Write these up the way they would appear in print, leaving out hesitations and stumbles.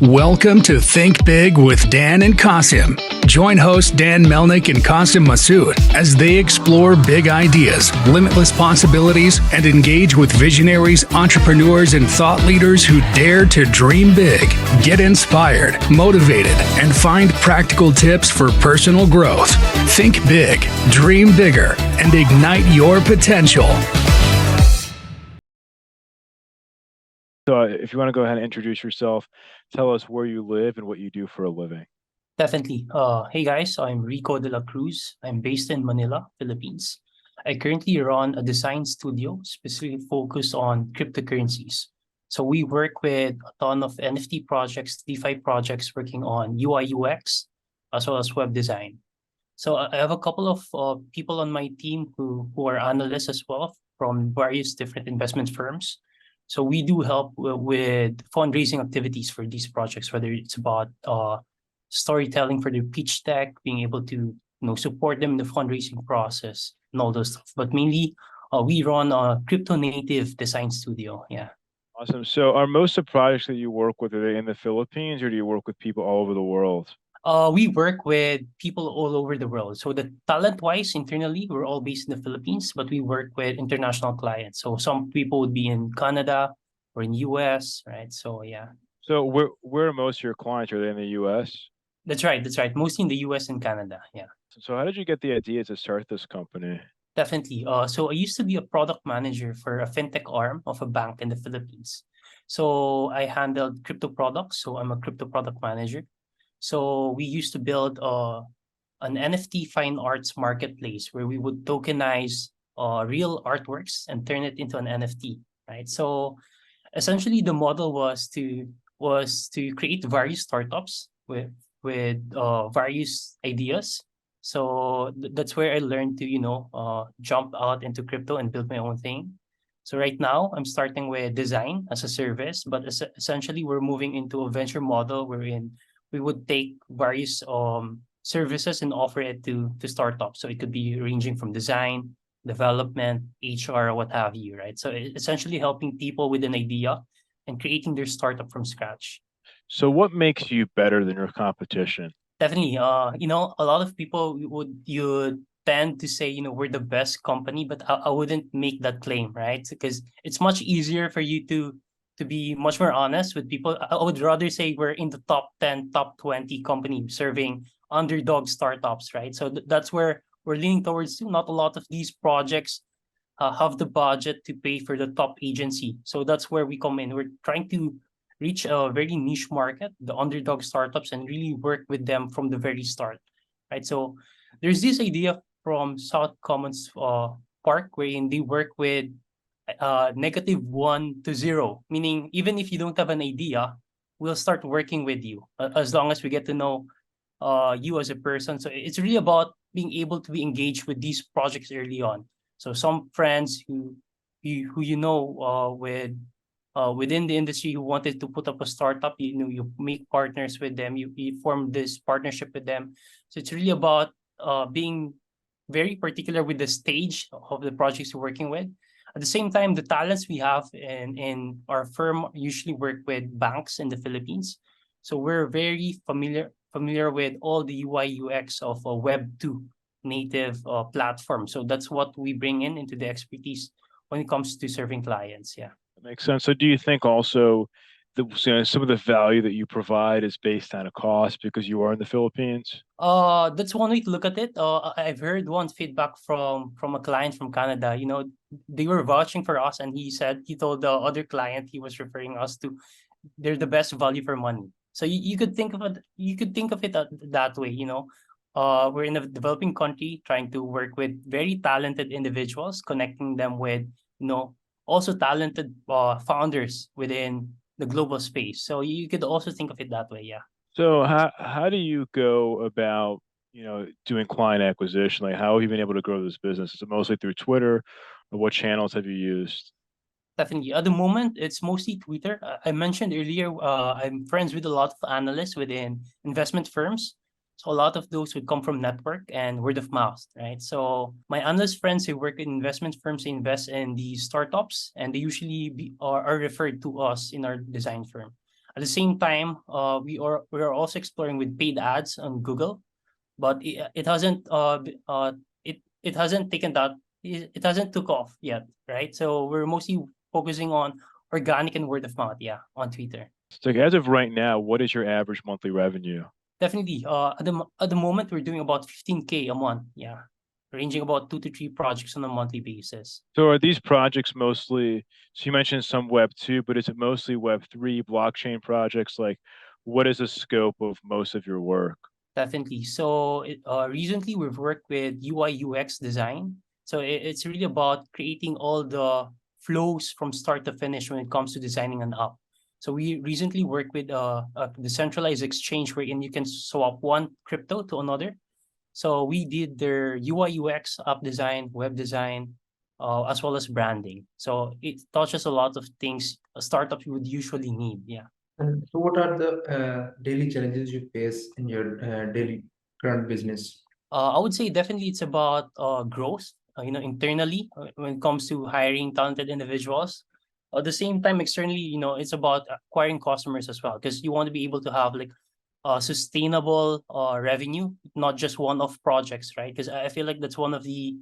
Welcome to Think Big with Dan and Qasim. Join hosts Dan Melnick and Qasim Masood as they explore big ideas, limitless possibilities, and engage with visionaries, entrepreneurs, and thought leaders who dare to dream big, get inspired, motivated, and find practical tips for personal growth. Think big, dream bigger, and ignite your potential. So if you want to go ahead and introduce yourself, tell us where you live and what you do for a living. Definitely. Hey guys, I'm Rico Dela Cruz. I'm based in Manila, Philippines. I currently run a design studio specifically focused on cryptocurrencies. So we work with a ton of NFT projects, DeFi projects working on UI UX, as well as web design. So I have a couple of people on my team who are analysts as well from various different investment firms. So we do help with fundraising activities for these projects, whether it's about storytelling for their pitch deck, being able to support them in the fundraising process and all those stuff. But mainly, we run a crypto native design studio. Yeah. Awesome. So are most of the projects that you work with, are they in the Philippines or do you work with people all over the world? We work with people all over the world. So the talent-wise, internally, we're all based in the Philippines, but we work with international clients. So some people would be in Canada or in US, right? So yeah. So where are most of your clients? Are they in the US? That's right. That's right. Mostly in the US and Canada. Yeah. So how did you get the idea to start this company? Definitely. So I used to be a product manager for a fintech arm of a bank in the Philippines. So I handled crypto products. So I'm a crypto product manager. So we used to build an NFT fine arts marketplace where we would tokenize real artworks and turn it into an NFT, right? So essentially, the model was to create various startups with various ideas. So that's where I learned to jump out into crypto and build my own thing. So right now I'm starting with design as a service, but essentially we're moving into a venture model wherein we would take various services and offer it to startups. So it could be ranging from design, development, HR, what have you, right? So essentially helping people with an idea and creating their startup from scratch. So what makes you better than your competition? Definitely. A lot of people you tend to say, we're the best company, but I wouldn't make that claim, right? Because it's much easier for you to be much more honest with people. I would rather say we're in the top 10, top 20 company serving underdog startups, right? So that's where we're leaning towards. Not a lot of these projects have the budget to pay for the top agency. So that's where we come in. We're trying to reach a very niche market, the underdog startups, and really work with them from the very start, right? So there's this idea from South Commons Park wherein they work with -1 to 0, meaning even if you don't have an idea, we'll start working with you as long as we get to know you as a person. So it's really about being able to be engaged with these projects early on. So some friends who within the industry who wanted to put up a startup, you make partners with them, you form this partnership with them. So it's really about being very particular with the stage of the projects you're working with. At the same time, the talents we have in our firm usually work with banks in the Philippines. So we're very familiar with all the UI UX of a Web2 native platform. So that's what we bring into the expertise when it comes to serving clients. Yeah. That makes sense. So do you think also some of the value that you provide is based on a cost because you are in the Philippines? That's one way to look at it. I've heard one feedback from a client from Canada. They were vouching for us, and he told the other client he was referring us to, they're the best value for money. So you could think of it. You could think of it that way. We're in a developing country trying to work with very talented individuals, connecting them with also talented founders within the global space. So you could also think of it that way. Yeah. So how do you go about, doing client acquisition? Like how have you been able to grow this business? Is it mostly through Twitter or what channels have you used? Definitely. At the moment, it's mostly Twitter. I mentioned earlier, I'm friends with a lot of analysts within investment firms. So a lot of those would come from network and word of mouth, right? So my analyst friends who work in investment firms invest in the startups, and they usually are referred to us in our design firm. At the same time, we are also exploring with paid ads on Google, but it hasn't it hasn't taken that it hasn't took off yet, right? So we're mostly focusing on organic and word of mouth, yeah, on Twitter. So as of right now, what is your average monthly revenue? Definitely. At the moment we're doing about 15K a month, yeah, ranging about 2 to 3 projects on a monthly basis. So are these projects mostly, so you mentioned some Web 2, but is it mostly Web 3 blockchain projects? Like, what is the scope of most of your work? Definitely. So recently we've worked with UI UX design. So it's really about creating all the flows from start to finish when it comes to designing an app. So we recently worked with a decentralized exchange wherein you can swap one crypto to another. So we did their UI UX app design, web design, as well as branding. So it touches a lot of things a startup would usually need. Yeah. And so, what are the daily challenges you face in your daily current business? I would say definitely it's about growth, internally when it comes to hiring talented individuals. At the same time, externally, it's about acquiring customers as well, because you want to be able to have like sustainable revenue, not just one-off projects, right? Because I feel like that's one of the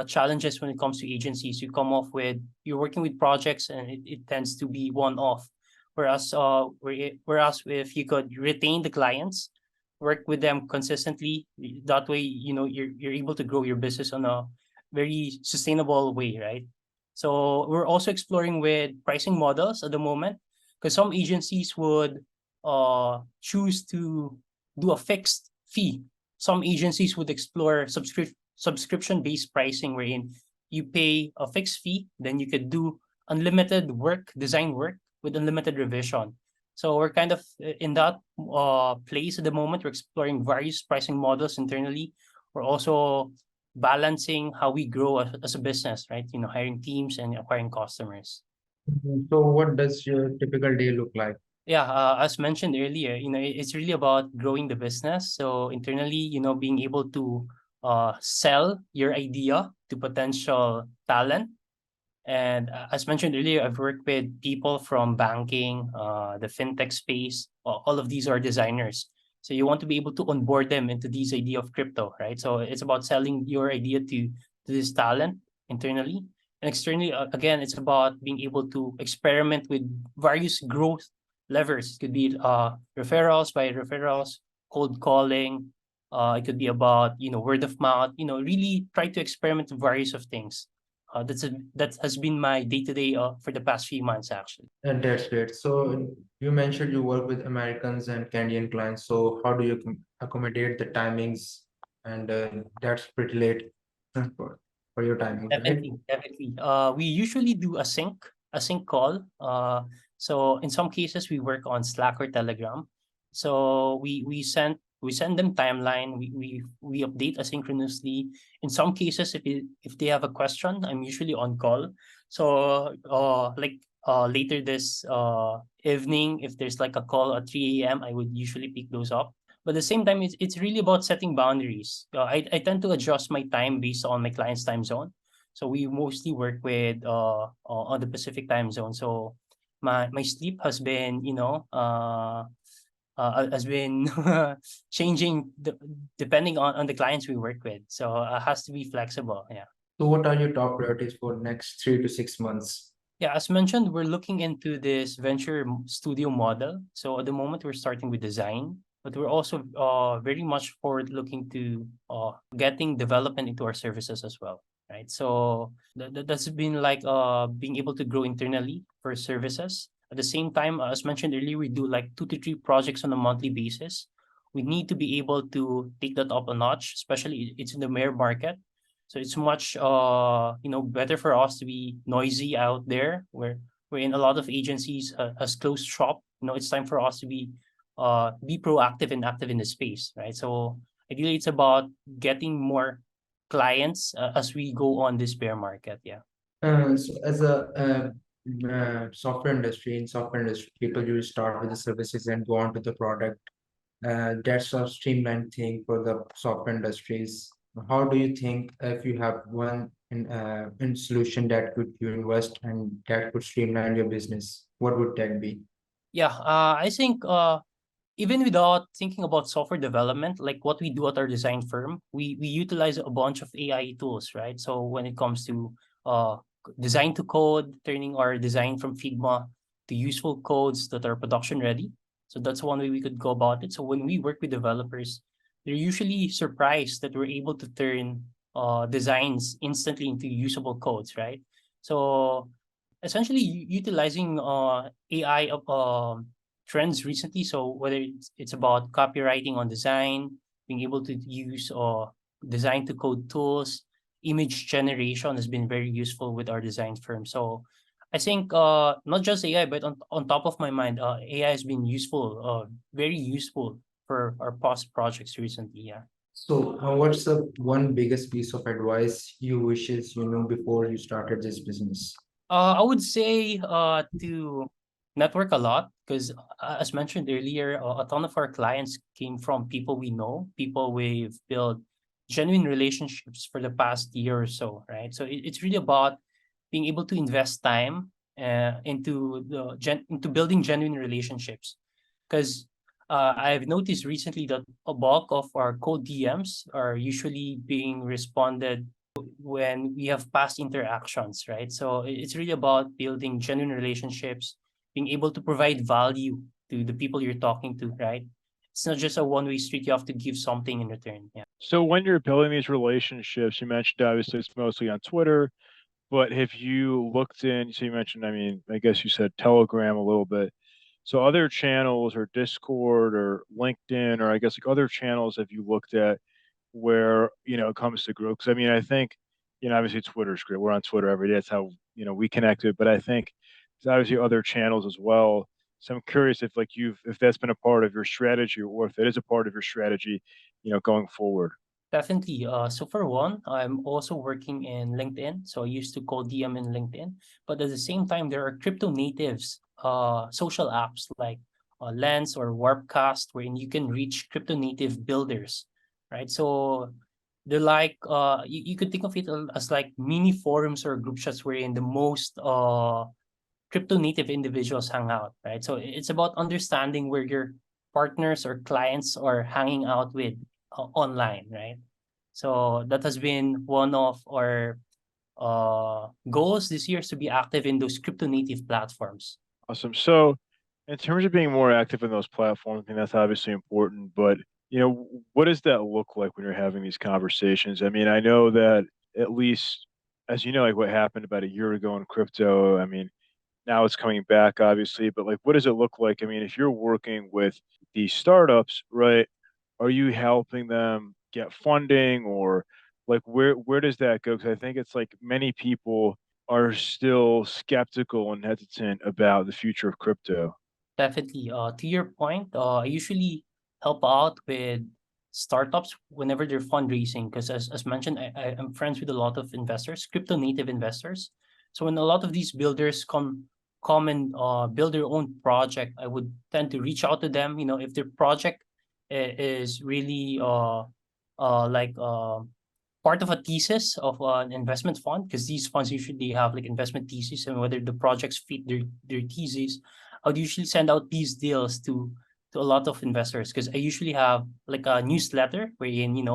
challenges when it comes to agencies. You're working with projects and it tends to be one-off. Whereas if you could retain the clients, work with them consistently, that way, you're able to grow your business on a very sustainable way, right? So we're also exploring with pricing models at the moment, because some agencies would choose to do a fixed fee. Some agencies would explore subscription-based pricing, wherein you pay a fixed fee, then you could do unlimited design work with unlimited revision. So we're kind of in that place at the moment. We're exploring various pricing models internally. We're also balancing how we grow as a business, right? Hiring teams and acquiring customers. So, what does your typical day look like? Yeah, as mentioned earlier, it's really about growing the business. So internally, being able to sell your idea to potential talent. And as mentioned earlier, I've worked with people from banking, the fintech space. All of these are designers. So you want to be able to onboard them into this idea of crypto, right? So it's about selling your idea to this talent internally. And externally, again, it's about being able to experiment with various growth levers. It could be referrals by referrals, cold calling. It could be about, word of mouth, really try to experiment with various of things. That has been my day-to-day for the past few months, actually. And that's great. So, you mentioned you work with Americans and Canadian clients. So, how do you accommodate the timings? And that's pretty late for your timings, right? Definitely, definitely. We usually do a sync call. So in some cases we work on Slack or Telegram. So we send them timeline. We update asynchronously. In some cases, if they have a question, I'm usually on call. So later this evening, if there's like a call at 3 a.m., I would usually pick those up. But at the same time, it's really about setting boundaries. I tend to adjust my time based on my client's time zone. So we mostly work with on the Pacific time zone. So my sleep has been changing depending on the clients we work with. So it has to be flexible. Yeah. So, what are your top priorities for next 3 to 6 months? Yeah, as mentioned, we're looking into this venture studio model. So at the moment, we're starting with design, but we're also very much forward looking to getting development into our services as well, right? So that's been like being able to grow internally for services. At the same time, as mentioned earlier, we do like 2 to 3 projects on a monthly basis. We need to be able to take that up a notch, especially it's in the mayor market. So it's much better for us to be noisy out there where in a lot of agencies has closed shop. It's time for us to be proactive and active in the space, right? So ideally it's about getting more clients as we go on this bear market. Yeah. So as a software industry, people usually start with the services and go on to the product. That's a streamlined thing for the software industries. How do you think if you have one in solution that could you invest and that could streamline your business, what would that be? Yeah, I think even without thinking about software development, like what we do at our design firm, we utilize a bunch of AI tools, right? So when it comes to uh design to code, turning our design from Figma to useful codes that are production ready. So that's one way we could go about it. So when we work with developers, they're usually surprised that we're able to turn designs instantly into usable codes, right? So essentially utilizing AI trends recently. So whether it's about copywriting on design, being able to use design to code tools, image generation has been very useful with our design firm. So I think not just AI, but on top of my mind, AI has been useful, very useful for our past projects recently. Yeah. So, what's the one biggest piece of advice you wishes you knew before you started this business? I would say to network a lot because, as mentioned earlier, a ton of our clients came from people we know, people we've built genuine relationships for the past year or so, right? So it's really about being able to invest time into building genuine relationships. Because I've noticed recently that a bulk of our code DMs are usually being responded when we have past interactions, right? So it's really about building genuine relationships, being able to provide value to the people you're talking to, right? It's not just a one-way street. You have to give something in return. Yeah. So when you're building these relationships, you mentioned obviously it's mostly on Twitter, but have you looked in, so you mentioned, I mean, I guess you said Telegram a little bit. So other channels or Discord or LinkedIn or I guess like other channels have you looked at where, it comes to growth? Because I mean, I think, obviously Twitter's great. We're on Twitter every day. That's how, we connected. But I think there's obviously other channels as well. So I'm curious if like if that's been a part of your strategy or if it is a part of your strategy, going forward. Definitely. So for one, I'm also working in LinkedIn. So I used to call DM in LinkedIn, but at the same time, there are crypto natives, social apps like Lens or Warpcast, wherein you can reach crypto native builders, right? So they're like you could think of it as like mini forums or group chats wherein the most crypto native individuals hang out, right? So it's about understanding where your partners or clients are hanging out with online, right? So that has been one of our goals this year is to be active in those crypto native platforms. Awesome. So, in terms of being more active in those platforms, I think that's obviously important. But, what does that look like when you're having these conversations? I mean, I know that at least, as you know, like what happened about a year ago in crypto, I mean, now it's coming back, obviously. But, like, what does it look like? I mean, if you're working with these startups, right, are you helping them get funding or like where does that go? Because I think it's like many people are still skeptical and hesitant about the future of crypto. Definitely. To your point, I usually help out with startups whenever they're fundraising because as mentioned, I'm friends with a lot of investors, crypto native investors. So when a lot of these builders come and build their own project, I would tend to reach out to them. You know, if their project is really like part of a thesis of an investment fund, because these funds usually have like investment thesis and whether the projects fit their thesis. I would usually send out these deals to a lot of investors because I usually have like a newsletter wherein,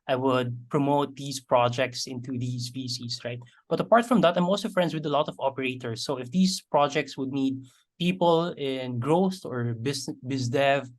I would promote these projects into these VCs, right? But apart from that, I'm also friends with a lot of operators. So if these projects would need people in growth or biz dev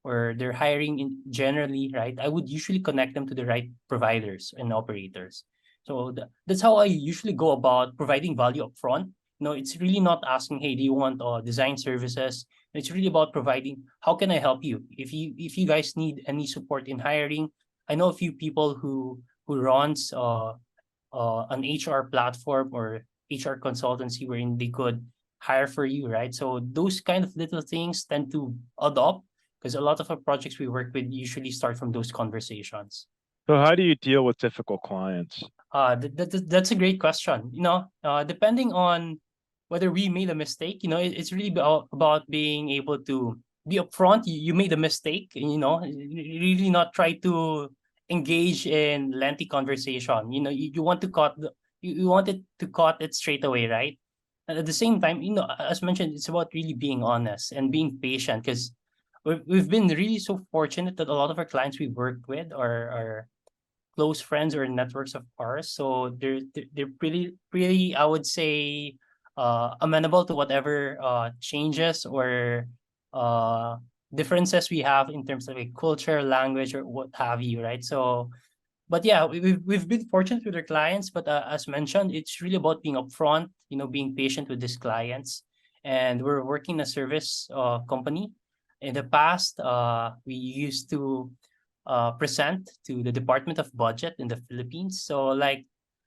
or they're hiring in generally, right? I would usually connect them to the right providers and operators. So that's how I usually go about providing value upfront. No, it's really not asking, hey, do you want design services? It's really about providing, how can I help you? If you guys need any support in hiring, I know a few people who runs an HR platform or HR consultancy wherein they could hire for you, right? So those kind of little things tend to adopt because a lot of our projects we work with usually start from those conversations. So how do you deal with difficult clients? That's a great question. Depending on whether we made a mistake, it's really about being able to be upfront. You made a mistake, and really not try to engage in lengthy conversation. You want to you want it to cut it straight away, right? And at the same time, as mentioned, it's about really being honest and being patient, because we've been really so fortunate that a lot of our clients we worked with are close friends or networks of ours. So they're pretty, I would say, amenable to whatever changes or uh differences we have in terms of a culture, language, or what have you, right? So, but yeah, we've been fortunate with our clients, but as mentioned, it's really about being upfront, being patient with these clients. And we're working a service company. In the past, we used to present to the Department of Budget in the Philippines. So like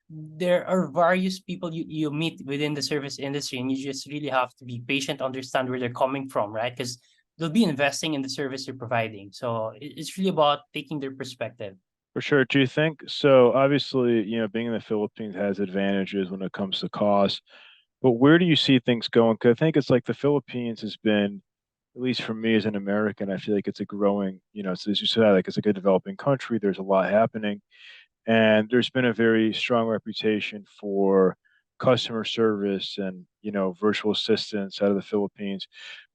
there are various people you meet within the service industry, and you just really have to be patient, understand where they're coming from, right? Because they'll be investing in the service you're providing. So it's really about taking their perspective. For sure. Do you think so? Obviously, being in the Philippines has advantages when it comes to cost, but where do you see things going? Because I think it's like the Philippines has been, at least for me as an American, I feel like it's a growing, so as you said, like it's a good developing country. There's a lot happening, and there's been a very strong reputation for customer service and virtual assistants out of the Philippines.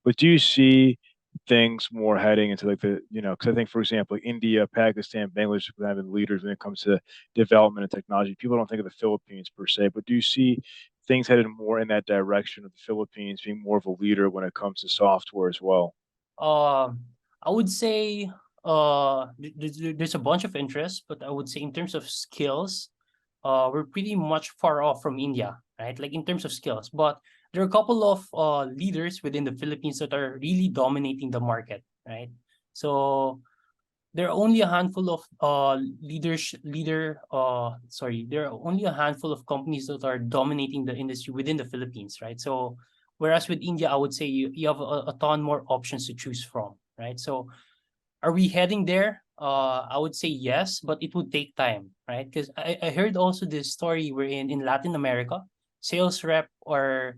But do you see things more heading into like because I think, for example, India, Pakistan, Bangladesh have been leaders when it comes to development and technology. People don't think of the Philippines per se, but do you see things headed more in that direction of the Philippines being more of a leader when it comes to software as well? Um, I would say there's a bunch of interest, but I would say in terms of skills, we're pretty much far off from India, right? Like in terms of skills, but there are a couple of leaders within the Philippines that are really dominating the market, right? So there are only a handful of there are only a handful of companies that are dominating the industry within the Philippines, right? So whereas with India, I would say you have a ton more options to choose from, right? So are we heading there? I would say yes, but it would take time, right? Because I heard also this story where in Latin America, sales rep are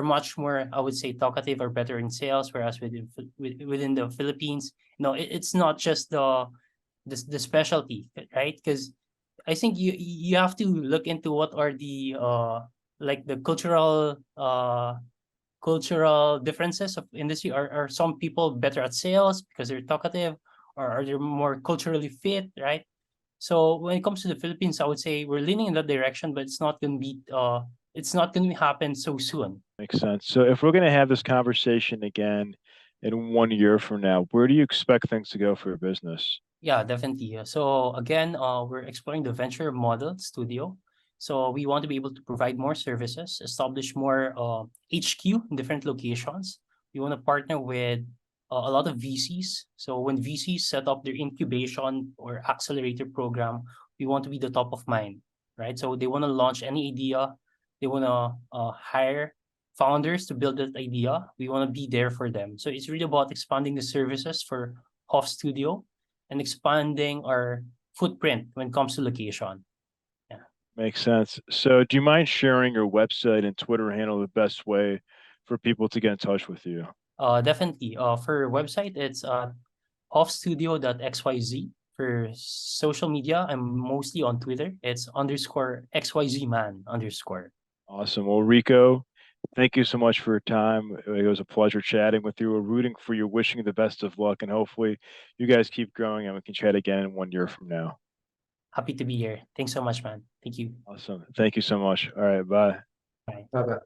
much more, I would say, talkative or better in sales, whereas within the Philippines, it's not just the specialty, right? Because I think you have to look into what are the like the cultural differences of industry. Are some people better at sales because they're talkative, or are they more culturally fit, right? So when it comes to the Philippines, I would say we're leaning in that direction, but it's not gonna happen so soon. Makes sense. So if we're going to have this conversation again in 1 year from now, where do you expect things to go for your business? Yeah, definitely. So again, we're exploring the venture model studio. So we want to be able to provide more services, establish more HQ in different locations. We want to partner with a lot of VCs. So when VCs set up their incubation or accelerator program, we want to be the top of mind, right? So they want to launch any idea, they want to hire founders to build that idea. We want to be there for them. So it's really about expanding the services for HOF Studio and expanding our footprint when it comes to location. Yeah. Makes sense. So do you mind sharing your website and Twitter handle the best way for people to get in touch with you? Definitely. For website, it's offstudio.xyz. For social media, I'm mostly on Twitter. It's _XYZ man_. Awesome. Well, Rico, thank you so much for your time. It was a pleasure chatting with you. We're rooting for you, wishing you the best of luck, and hopefully you guys keep growing and we can chat again in 1 year from now. Happy to be here. Thanks so much, man. Thank you. Awesome. Thank you so much. All right. Bye. Bye. Bye bye.